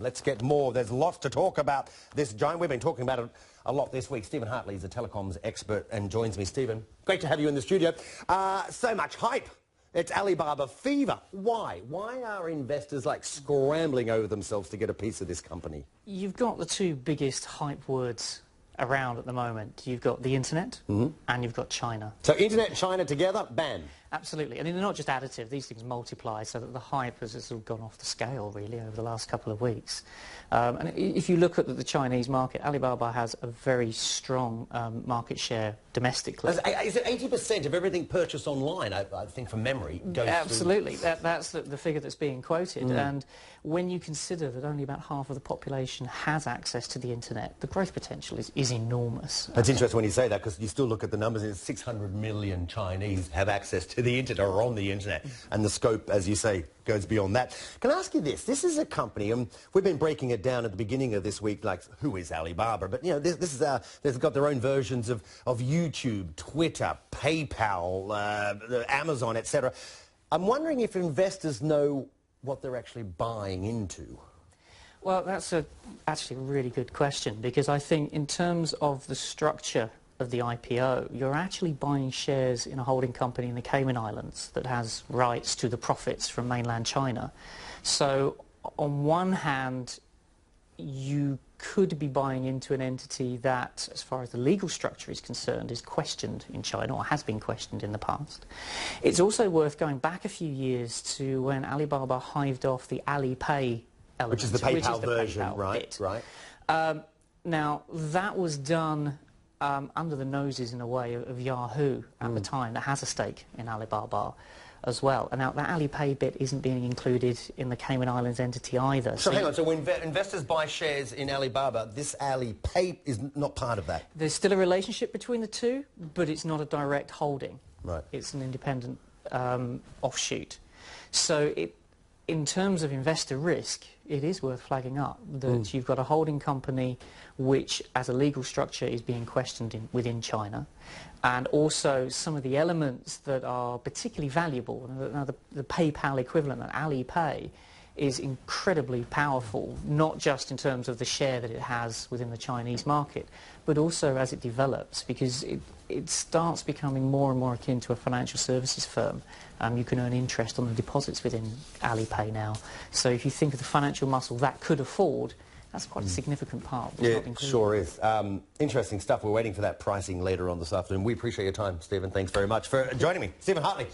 Let's get more. There's lots to talk about this giant. We've been talking about it a lot this week. Stephen Hartley is a telecoms expert and joins me. Stephen, great to have you in the studio. So much hype. It's Alibaba fever. Why? Why are investors like scrambling over themselves to get a piece of this company? You've got the two biggest hype words around at the moment. You've got the internet and you've got China. So internet and China together, bam. Absolutely. I mean, they're not just additive. These things multiply, so that the hype has sort of gone off the scale, really, over the last couple of weeks. And if you look at the Chinese market, Alibaba has a very strong market share domestically. Is it 80% of everything purchased online, I think from memory, goes Absolutely. That's the figure that's being quoted. And when you consider that only about half of the population has access to the internet, the growth potential is enormous. It's interesting when you say that, because you still look at the numbers, and 600 million Chinese have access to the internet or on the internet, and the scope, as you say, goes beyond that. Can I ask you this? This is a company, and we've been breaking it down at the beginning of this week, like, who is Alibaba? But, you know, this is they've got their own versions of YouTube, Twitter, PayPal, Amazon, etc. I'm wondering if investors know what they're actually buying into. Well, that's actually a really good question, because I think in terms of the structure of the IPO, you're actually buying shares in a holding company in the Cayman Islands that has rights to the profits from mainland China. So on one hand, you could be buying into an entity that, as far as the legal structure is concerned, is questioned in China, or has been questioned in the past. It's also worth going back a few years to when Alibaba hived off the Alipay element, which is the PayPal version, PayPal right? Right. Now, that was done under the noses, in a way, of Yahoo at the time, that has a stake in Alibaba as well. And now that Alipay bit isn't being included in the Cayman Islands entity either. So hang on, so when investors buy shares in Alibaba, this Alipay is not part of that? There's still a relationship between the two, but it's not a direct holding. Right. It's an independent offshoot. So in terms of investor risk, it is worth flagging up that you've got a holding company which, as a legal structure, is being questioned within China, and also some of the elements that are particularly valuable. Now, the PayPal equivalent, that Alipay, is incredibly powerful, not just in terms of the share that it has within the Chinese market, but also as it develops, because it starts becoming more and more akin to a financial services firm. You can earn interest on the deposits within Alipay now. So if you think of the financial muscle that could afford, that's quite a significant part. Yeah, it sure is. Interesting stuff. We're waiting for that pricing later on this afternoon. We appreciate your time, Stephen. Thanks very much for joining me. Stephen Hartley.